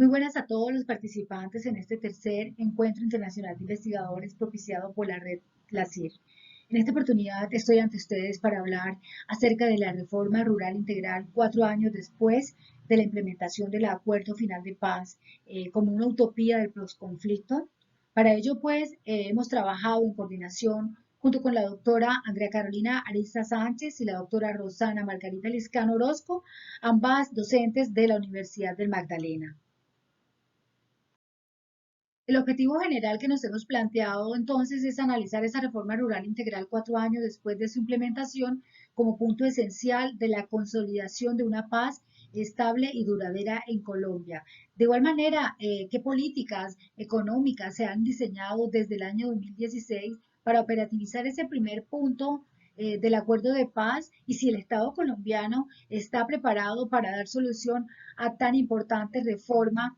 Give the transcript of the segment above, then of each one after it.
Muy buenas a todos los participantes en este tercer Encuentro Internacional de Investigadores propiciado por la red LACIR. En esta oportunidad estoy ante ustedes para hablar acerca de la reforma rural integral 4 años después de la implementación del Acuerdo Final de Paz como una utopía del posconflicto. Para ello, pues, hemos trabajado en coordinación junto con la doctora Andrea Carolina Arista Sánchez y la doctora Rosana Margarita Liscano Orozco, ambas docentes de la Universidad del Magdalena. El objetivo general que nos hemos planteado entonces es analizar esa reforma rural integral 4 años después de su implementación como punto esencial de la consolidación de una paz estable y duradera en Colombia. De igual manera, ¿qué políticas económicas se han diseñado desde el año 2016 para operativizar ese primer punto del acuerdo de paz y si el Estado colombiano está preparado para dar solución a tan importante reforma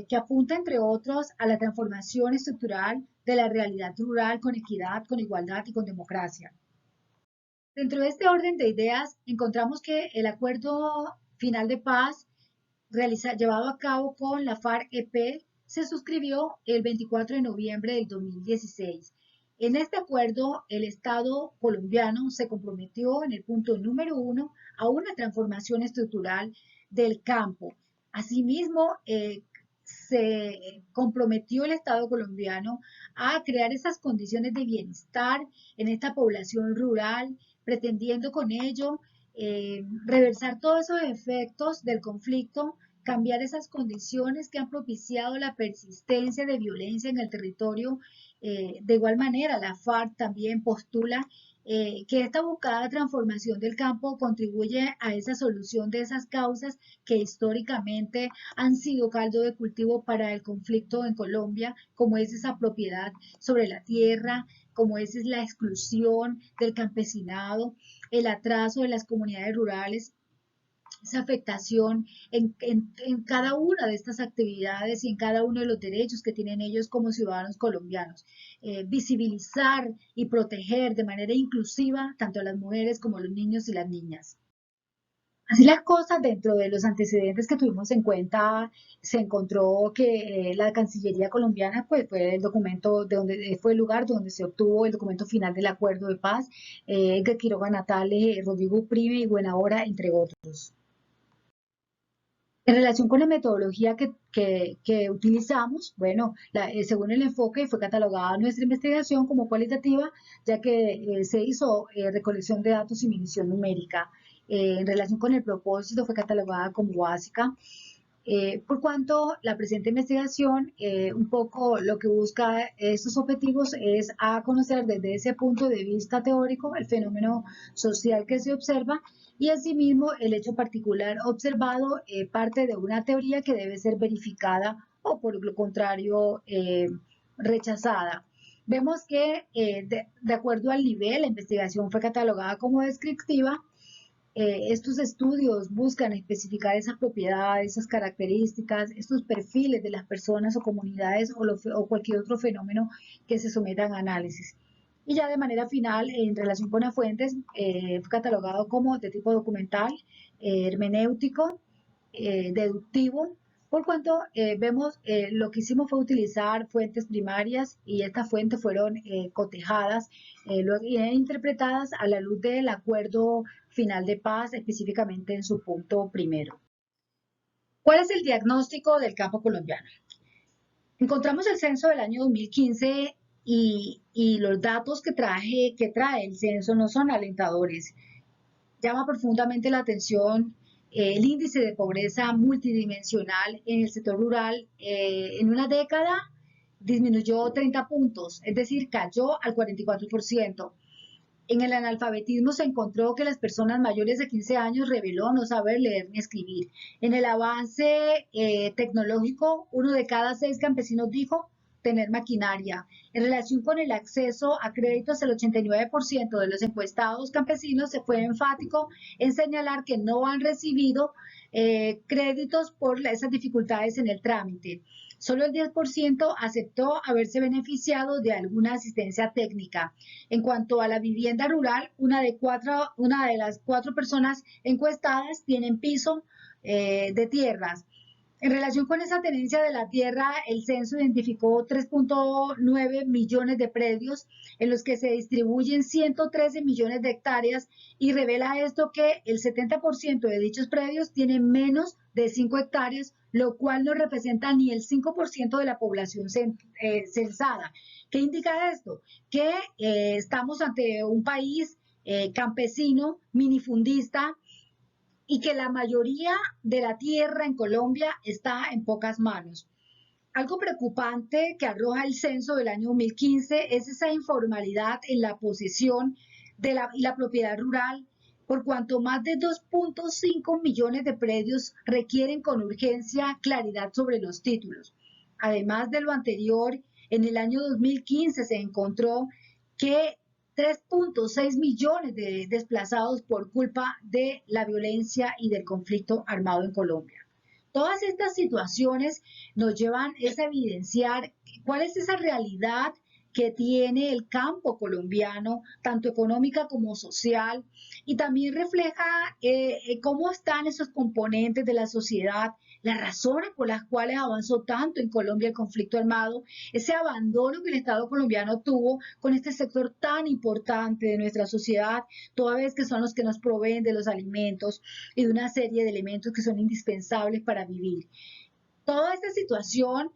que apunta, entre otros, a la transformación estructural de la realidad rural con equidad, con igualdad y con democracia? Dentro de este orden de ideas, encontramos que el acuerdo final de paz llevado a cabo con la FARC-EP se suscribió el 24 de noviembre del 2016. En este acuerdo, el Estado colombiano se comprometió en el punto número 1 a una transformación estructural del campo. Asimismo, se comprometió el Estado colombiano a crear esas condiciones de bienestar en esta población rural, pretendiendo con ello reversar todos esos efectos del conflicto, cambiar esas condiciones que han propiciado la persistencia de violencia en el territorio. De igual manera, la FARC también postula que esta buscada transformación del campo contribuye a esa solución de esas causas que históricamente han sido caldo de cultivo para el conflicto en Colombia, como es esa propiedad sobre la tierra, como es la exclusión del campesinado, el atraso de las comunidades rurales, esa afectación en cada una de estas actividades y en cada uno de los derechos que tienen ellos como ciudadanos colombianos. Visibilizar y proteger de manera inclusiva tanto a las mujeres como a los niños y las niñas. Así las cosas, dentro de los antecedentes que tuvimos en cuenta, se encontró que la Cancillería colombiana pues, fue el documento de donde fue el lugar donde se obtuvo el documento final del acuerdo de paz, que Quiroga Natale, Rodrigo Prime y Buenahora, entre otros. En relación con la metodología que utilizamos, bueno, según el enfoque fue catalogada nuestra investigación como cualitativa, ya que se hizo recolección de datos y medición numérica. En relación con el propósito fue catalogada como básica. Por cuanto la presente investigación, un poco lo que busca estos objetivos es a conocer desde ese punto de vista teórico el fenómeno social que se observa y asimismo el hecho particular observado parte de una teoría que debe ser verificada o por lo contrario rechazada. Vemos que de acuerdo al nivel, la investigación fue catalogada como descriptiva. Estos estudios buscan especificar esas propiedades, esas características, estos perfiles de las personas o comunidades o cualquier otro fenómeno que se sometan a análisis. Y ya de manera final, en relación con las fuentes, fue catalogado como de tipo documental, hermenéutico, deductivo, por cuanto vemos lo que hicimos fue utilizar fuentes primarias y estas fuentes fueron cotejadas y interpretadas a la luz del acuerdo final de paz, específicamente en su punto primero. ¿Cuál es el diagnóstico del campo colombiano? Encontramos el censo del año 2015 y los datos que trae el censo no son alentadores. Llama profundamente la atención el índice de pobreza multidimensional en el sector rural. En una década disminuyó 30 puntos, es decir, cayó al 44%. En el analfabetismo se encontró que las personas mayores de 15 años reveló no saber leer ni escribir. En el avance tecnológico, 1 de cada 6 campesinos dijo tener maquinaria. En relación con el acceso a créditos, el 89% de los encuestados campesinos se fue enfático en señalar que no han recibido créditos por esas dificultades en el trámite. Solo el 10% aceptó haberse beneficiado de alguna asistencia técnica. En cuanto a la vivienda rural, una de las 4 personas encuestadas tienen piso de tierras. En relación con esa tenencia de la tierra, el censo identificó 3.9 millones de predios en los que se distribuyen 113 millones de hectáreas y revela esto que el 70% de dichos predios tienen menos de 5 hectáreas, lo cual no representa ni el 5% de la población censada. ¿Qué indica esto? Que estamos ante un país campesino, minifundista, y que la mayoría de la tierra en Colombia está en pocas manos. Algo preocupante que arroja el censo del año 2015 es esa informalidad en la posesión y la propiedad rural, por cuanto más de 2.5 millones de predios requieren con urgencia claridad sobre los títulos. Además de lo anterior, en el año 2015 se encontró que 3.6 millones de desplazados por culpa de la violencia y del conflicto armado en Colombia. Todas estas situaciones nos llevan a evidenciar cuál es esa realidad que tiene el campo colombiano, tanto económica como social, y también refleja cómo están esos componentes de la sociedad, las razones por las cuales avanzó tanto en Colombia el conflicto armado, ese abandono que el Estado colombiano tuvo con este sector tan importante de nuestra sociedad, toda vez que son los que nos proveen de los alimentos y de una serie de elementos que son indispensables para vivir. Toda esta situación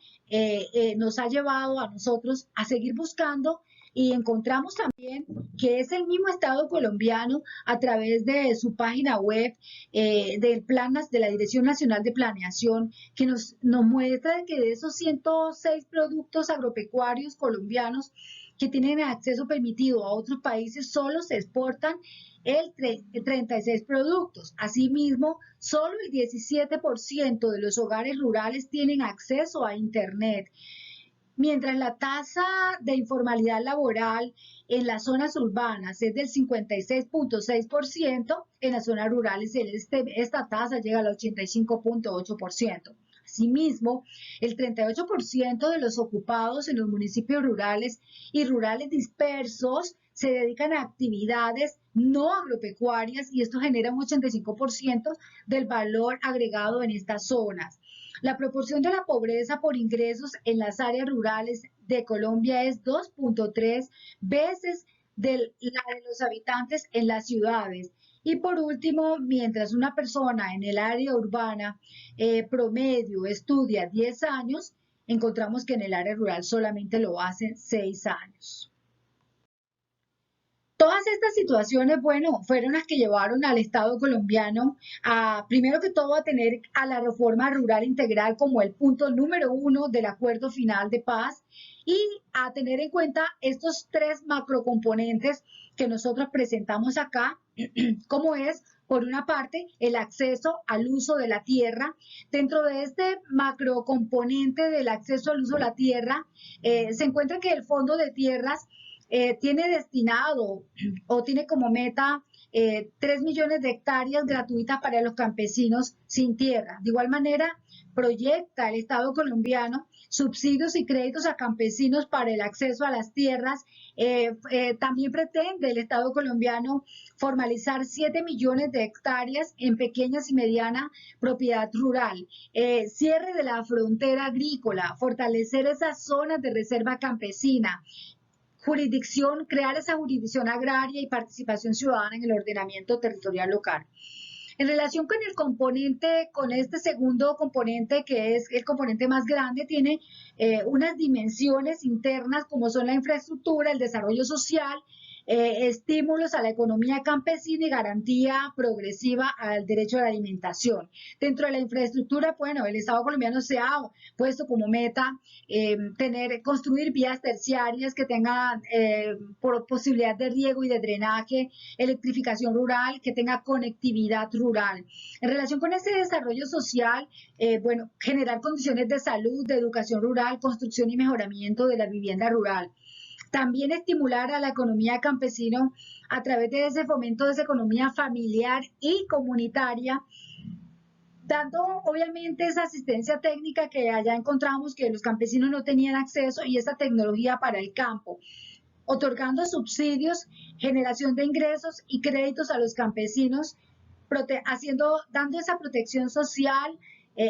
nos ha llevado a nosotros a seguir buscando y encontramos también que es el mismo Estado colombiano a través de su página web del plan de la Dirección Nacional de Planeación que nos muestra que de esos 106 productos agropecuarios colombianos que tienen acceso permitido a otros países solo se exportan el 36 productos. Asimismo, solo el 17% de los hogares rurales tienen acceso a Internet, mientras la tasa de informalidad laboral en las zonas urbanas es del 56.6%, en las zonas rurales esta tasa llega al 85.8%. Asimismo, el 38% de los ocupados en los municipios rurales y rurales dispersos se dedican a actividades no agropecuarias y esto genera un 85% del valor agregado en estas zonas. La proporción de la pobreza por ingresos en las áreas rurales de Colombia es 2.3 veces de la de los habitantes en las ciudades. Y por último, mientras una persona en el área urbana promedio estudia 10 años, encontramos que en el área rural solamente lo hacen 6 años. Todas estas situaciones, bueno, fueron las que llevaron al Estado colombiano a, primero que todo, a tener a la reforma rural integral como el punto número 1 del acuerdo final de paz y a tener en cuenta estos 3 macrocomponentes que nosotros presentamos acá, como es, por una parte, el acceso al uso de la tierra. Dentro de este macrocomponente del acceso al uso de la tierra, se encuentra que el Fondo de Tierras tiene destinado o tiene como meta 3 millones de hectáreas gratuitas para los campesinos sin tierra. De igual manera, proyecta el Estado colombiano subsidios y créditos a campesinos para el acceso a las tierras. También pretende el Estado colombiano formalizar 7 millones de hectáreas en pequeñas y mediana propiedad rural, cierre de la frontera agrícola, fortalecer esas zonas de reserva campesina, crear esa jurisdicción agraria y participación ciudadana en el ordenamiento territorial local. En relación con el componente, con este segundo componente, que es el componente más grande, tiene unas dimensiones internas como son la infraestructura, el desarrollo social, estímulos a la economía campesina y garantía progresiva al derecho a la alimentación. Dentro de la infraestructura, bueno, el Estado colombiano se ha puesto como meta construir vías terciarias que tengan posibilidad de riego y de drenaje, electrificación rural, que tenga conectividad rural. En relación con ese desarrollo social, bueno, generar condiciones de salud, de educación rural, construcción y mejoramiento de la vivienda rural. También estimular a la economía campesina a través de ese fomento de esa economía familiar y comunitaria, dando obviamente esa asistencia técnica que allá encontramos que los campesinos no tenían acceso y esa tecnología para el campo, otorgando subsidios, generación de ingresos y créditos a los campesinos, dando esa protección social,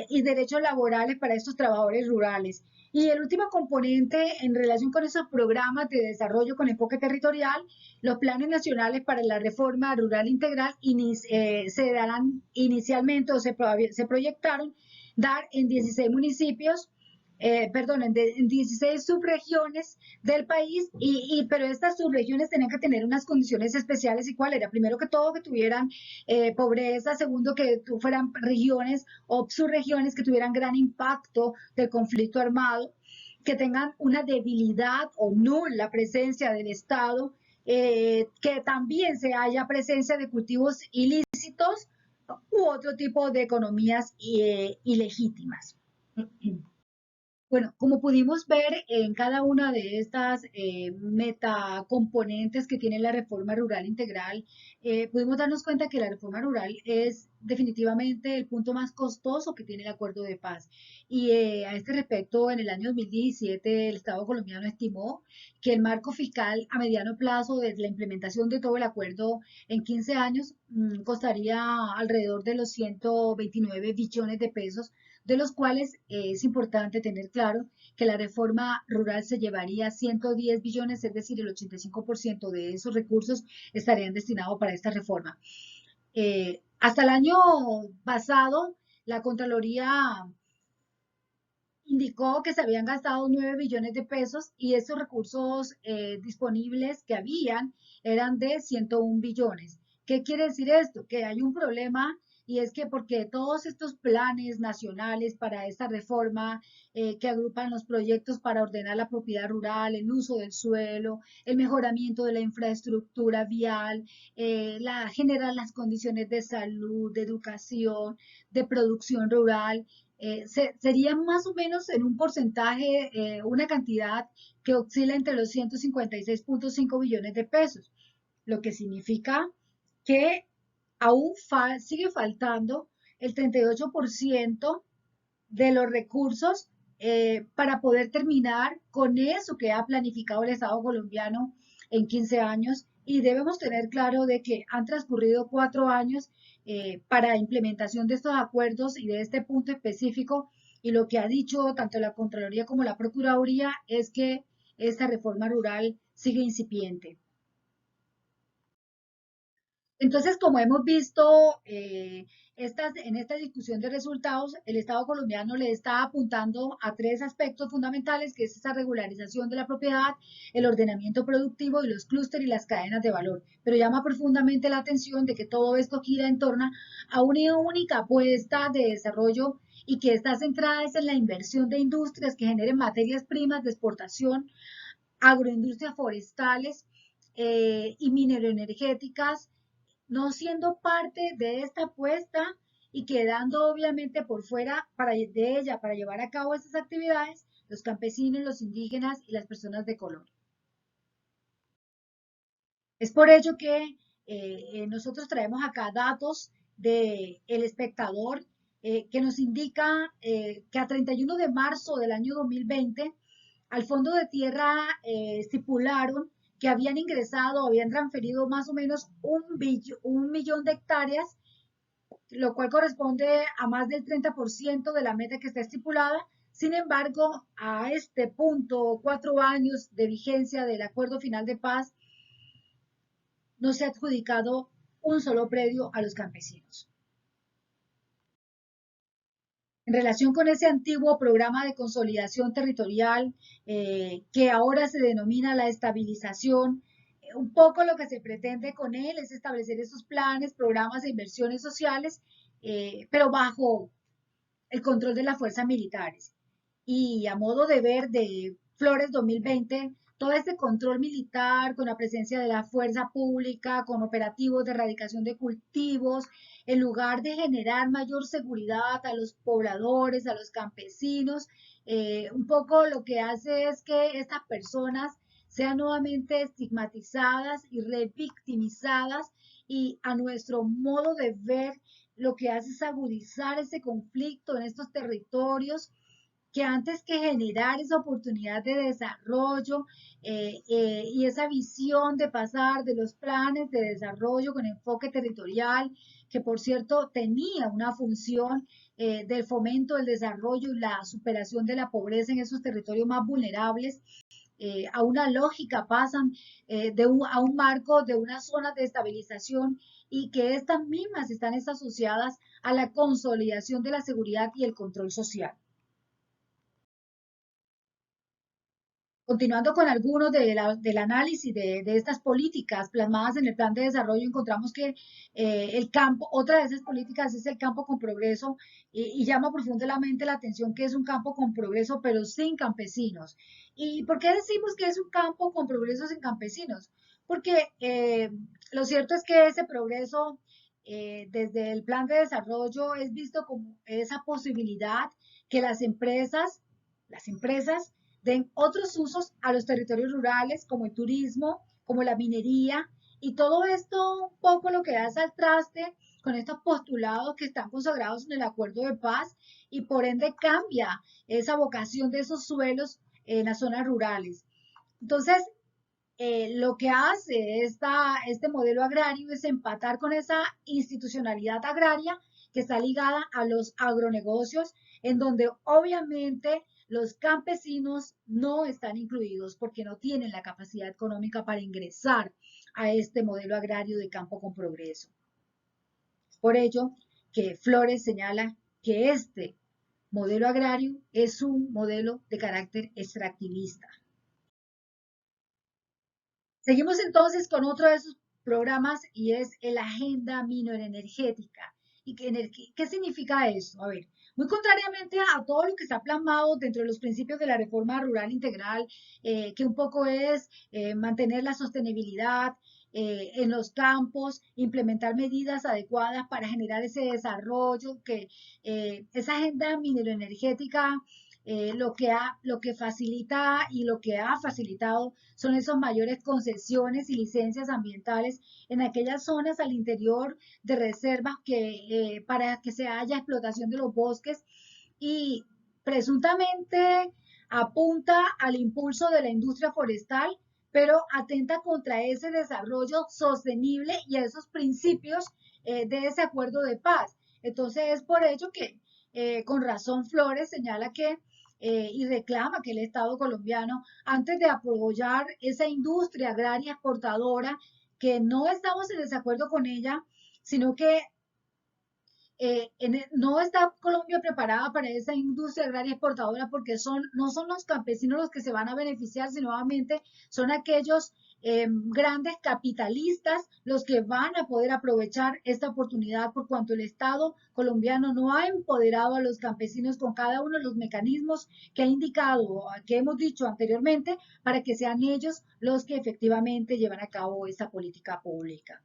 y derechos laborales para estos trabajadores rurales. Y el último componente en relación con esos programas de desarrollo con enfoque territorial, los planes nacionales para la reforma rural integral se darán inicialmente o se proyectaron dar en 16 municipios, perdón, en 16 subregiones del país, pero estas subregiones tenían que tener unas condiciones especiales. ¿Y cuál era? Primero que todo, que tuvieran pobreza; segundo, que fueran regiones o subregiones que tuvieran gran impacto del conflicto armado, que tengan una debilidad o nula presencia del Estado, que también se haya presencia de cultivos ilícitos u otro tipo de economías ilegítimas. Bueno, como pudimos ver en cada una de estas metacomponentes que tiene la reforma rural integral, pudimos darnos cuenta que la reforma rural es definitivamente el punto más costoso que tiene el acuerdo de paz. Y a este respecto, en el año 2017, el Estado colombiano estimó que el marco fiscal a mediano plazo de la implementación de todo el acuerdo en 15 años costaría alrededor de los 129 billones de pesos, de los cuales es importante tener claro que la reforma rural se llevaría 110 billones, es decir, el 85% de esos recursos estarían destinados para esta reforma. Hasta el año pasado, la Contraloría indicó que se habían gastado 9 billones de pesos y esos recursos disponibles que habían eran de 101 billones. ¿Qué quiere decir esto? Que hay un problema, y es que porque todos estos planes nacionales para esta reforma, que agrupan los proyectos para ordenar la propiedad rural, el uso del suelo, el mejoramiento de la infraestructura vial, generar las condiciones de salud, de educación, de producción rural, sería más o menos en un porcentaje, una cantidad que oscila entre los 156.5 billones de pesos, lo que significa que aún sigue faltando el 38% de los recursos para poder terminar con eso que ha planificado el Estado colombiano en 15 años. Y debemos tener claro de que han transcurrido 4 años para implementación de estos acuerdos y de este punto específico, y lo que ha dicho tanto la Contraloría como la Procuraduría es que esta reforma rural sigue incipiente. Entonces, como hemos visto, en esta discusión de resultados, el Estado colombiano le está apuntando a tres aspectos fundamentales, que es esa regularización de la propiedad, el ordenamiento productivo y los clústeres y las cadenas de valor. Pero llama profundamente la atención de que todo esto gira en torno a una única apuesta de desarrollo, y que está centrada en la inversión de industrias que generen materias primas de exportación, agroindustrias forestales y mineroenergéticas, no siendo parte de esta apuesta y quedando obviamente por fuera de ella para llevar a cabo estas actividades los campesinos, los indígenas y las personas de color. Es por ello que nosotros traemos acá datos de El Espectador, que nos indica que a 31 de marzo del año 2020 al Fondo de Tierra estipularon que habían ingresado, habían transferido más o menos 1 millón de hectáreas, lo cual corresponde a más del 30% de la meta que está estipulada. Sin embargo, a este punto, 4 años de vigencia del acuerdo final de paz, no se ha adjudicado un solo predio a los campesinos. En relación con ese antiguo programa de consolidación territorial, que ahora se denomina la estabilización, un poco lo que se pretende con él es establecer esos planes, programas e inversiones sociales, pero bajo el control de las fuerzas militares. Y a modo de ver de Flores 2020, todo este control militar con la presencia de la fuerza pública, con operativos de erradicación de cultivos, en lugar de generar mayor seguridad a los pobladores, a los campesinos, un poco lo que hace es que estas personas sean nuevamente estigmatizadas y revictimizadas, y a nuestro modo de ver lo que hace es agudizar ese conflicto en estos territorios, que antes que generar esa oportunidad de desarrollo y esa visión de pasar de los planes de desarrollo con enfoque territorial, que por cierto tenía una función del fomento, del desarrollo y la superación de la pobreza en esos territorios más vulnerables, a una lógica, pasan a un marco de unas zonas de estabilización y que estas mismas están asociadas a la consolidación de la seguridad y el control social. Continuando con algunos del análisis de estas políticas plasmadas en el plan de desarrollo, encontramos que el campo, otra de esas políticas es el campo con progreso y llama profundamente la atención que es un campo con progreso pero sin campesinos. ¿Y por qué decimos que es un campo con progreso sin campesinos? Porque lo cierto es que ese progreso desde el plan de desarrollo es visto como esa posibilidad que las empresas den otros usos a los territorios rurales, como el turismo, como la minería, y todo esto un poco lo que hace al traste con estos postulados que están consagrados en el acuerdo de paz y por ende cambia esa vocación de esos suelos en las zonas rurales. Entonces, lo que hace este modelo agrario es empatar con esa institucionalidad agraria que está ligada a los agronegocios, en donde obviamente los campesinos no están incluidos porque no tienen la capacidad económica para ingresar a este modelo agrario de campo con progreso. Por ello, que Flores señala que este modelo agrario es un modelo de carácter extractivista. Seguimos entonces con otro de sus programas y es el Agenda Minoenergética. ¿Y qué significa eso? A ver, muy contrariamente a todo lo que está plasmado dentro de los principios de la reforma rural integral, que un poco es mantener la sostenibilidad en los campos, implementar medidas adecuadas para generar ese desarrollo, que esa agenda mineroenergética lo que facilita y lo que ha facilitado son esas mayores concesiones y licencias ambientales en aquellas zonas al interior de reservas para que se haya explotación de los bosques y presuntamente apunta al impulso de la industria forestal, pero atenta contra ese desarrollo sostenible y a esos principios de ese acuerdo de paz. Entonces es por ello que con razón Flores señala que y reclama que el Estado colombiano, antes de apoyar esa industria agraria exportadora, que no estamos en desacuerdo con ella, sino que no está Colombia preparada para esa industria agraria exportadora porque no son los campesinos los que se van a beneficiar, sino nuevamente son aquellos grandes capitalistas los que van a poder aprovechar esta oportunidad por cuanto el Estado colombiano no ha empoderado a los campesinos con cada uno de los mecanismos que ha indicado, que hemos dicho anteriormente, para que sean ellos los que efectivamente llevan a cabo esta política pública.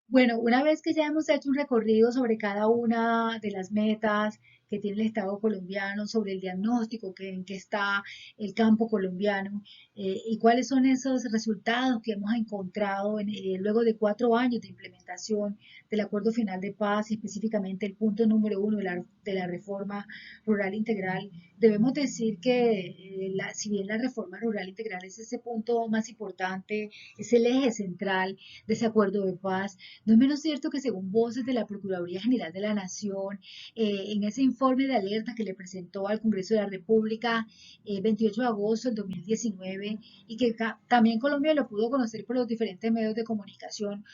Bueno, una vez que ya hemos hecho un recorrido sobre cada una de las metas que tiene el Estado colombiano, sobre el diagnóstico en que está el campo colombiano y cuáles son esos resultados que hemos encontrado luego de 4 años de implementación del Acuerdo Final de Paz y específicamente el punto número 1 de la reforma rural integral, debemos decir que si bien la reforma rural integral es ese punto más importante, es el eje central de ese acuerdo de paz, no es menos cierto que según voces de la Procuraduría General de la Nación, en ese informe de alerta que le presentó al Congreso de la República 28 de agosto del 2019 y que también Colombia lo pudo conocer por los diferentes medios de comunicación,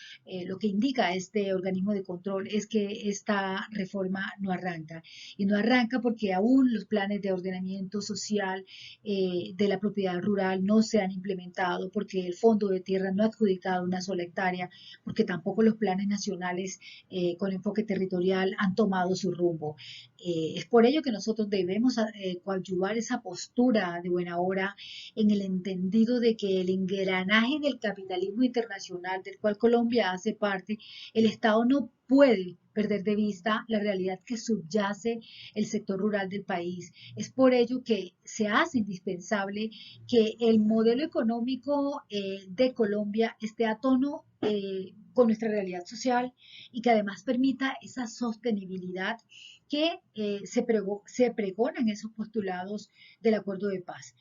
lo que indica este organismo de control es que esta reforma no arranca. Y no arranca porque aún los planes de ordenamiento social de la propiedad rural no se han implementado, porque el Fondo de Tierra no ha adjudicado una sola hectárea, porque tampoco los planes nacionales con enfoque territorial han tomado su rumbo. Es por ello que nosotros debemos coadyuvar esa postura de buena hora en el entendido de que el engranaje del capitalismo internacional del cual Colombia hace parte, el Estado no puede perder de vista la realidad que subyace el sector rural del país. Es por ello que se hace indispensable que el modelo económico de Colombia esté a tono con nuestra realidad social y que además permita esa sostenibilidad que se pregonan esos postulados del acuerdo de paz.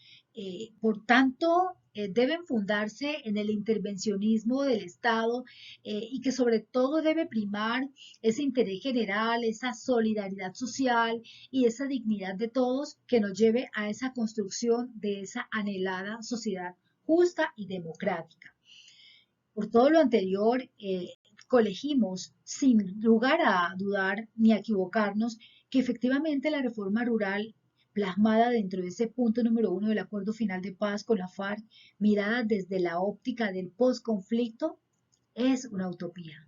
Por tanto, deben fundarse en el intervencionismo del Estado y que sobre todo debe primar ese interés general, esa solidaridad social y esa dignidad de todos que nos lleve a esa construcción de esa anhelada sociedad justa y democrática. Por todo lo anterior, colegimos sin lugar a dudar ni a equivocarnos que efectivamente la reforma rural plasmada dentro de ese punto número 1 del acuerdo final de paz con la FARC, mirada desde la óptica del posconflicto, es una utopía.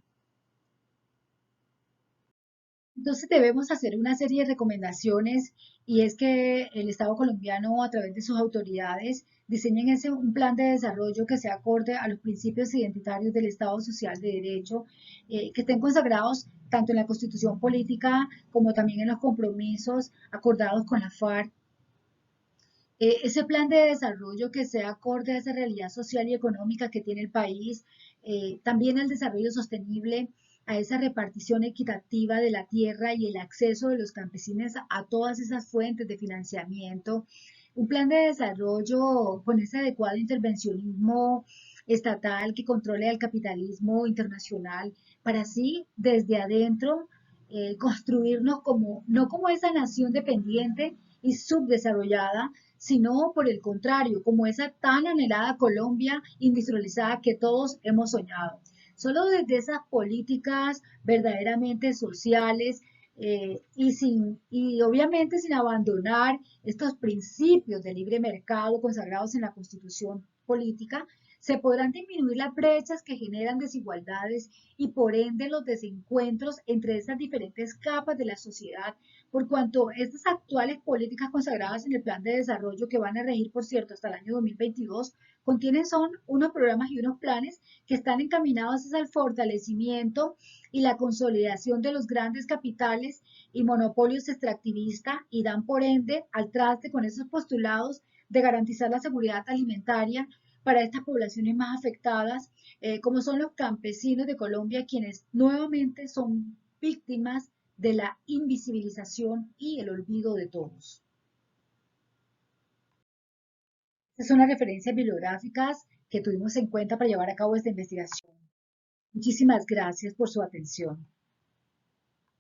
Entonces debemos hacer una serie de recomendaciones y es que el Estado colombiano a través de sus autoridades diseñen un plan de desarrollo que sea acorde a los principios identitarios del Estado social de derecho, que estén consagrados tanto en la Constitución política como también en los compromisos acordados con la FARC. Ese plan de desarrollo que sea acorde a esa realidad social y económica que tiene el país, también el desarrollo sostenible, a esa repartición equitativa de la tierra y el acceso de los campesinos a todas esas fuentes de financiamiento, un plan de desarrollo con ese adecuado intervencionismo estatal que controle al capitalismo internacional, para así desde adentro construirnos como, no como esa nación dependiente y subdesarrollada, sino por el contrario, como esa tan anhelada Colombia industrializada que todos hemos soñado. Solo desde esas políticas verdaderamente sociales y obviamente sin abandonar estos principios de libre mercado consagrados en la Constitución política, se podrán disminuir las brechas que generan desigualdades y por ende los desencuentros entre esas diferentes capas de la sociedad, por cuanto estas actuales políticas consagradas en el plan de desarrollo que van a regir, por cierto, hasta el año 2022, contienen son unos programas y unos planes que están encaminados al fortalecimiento y la consolidación de los grandes capitales y monopolios extractivistas y dan por ende al traste con esos postulados de garantizar la seguridad alimentaria para estas poblaciones más afectadas, como son los campesinos de Colombia, quienes nuevamente son víctimas de la invisibilización y el olvido de todos. Estas son las referencias bibliográficas que tuvimos en cuenta para llevar a cabo esta investigación. Muchísimas gracias por su atención.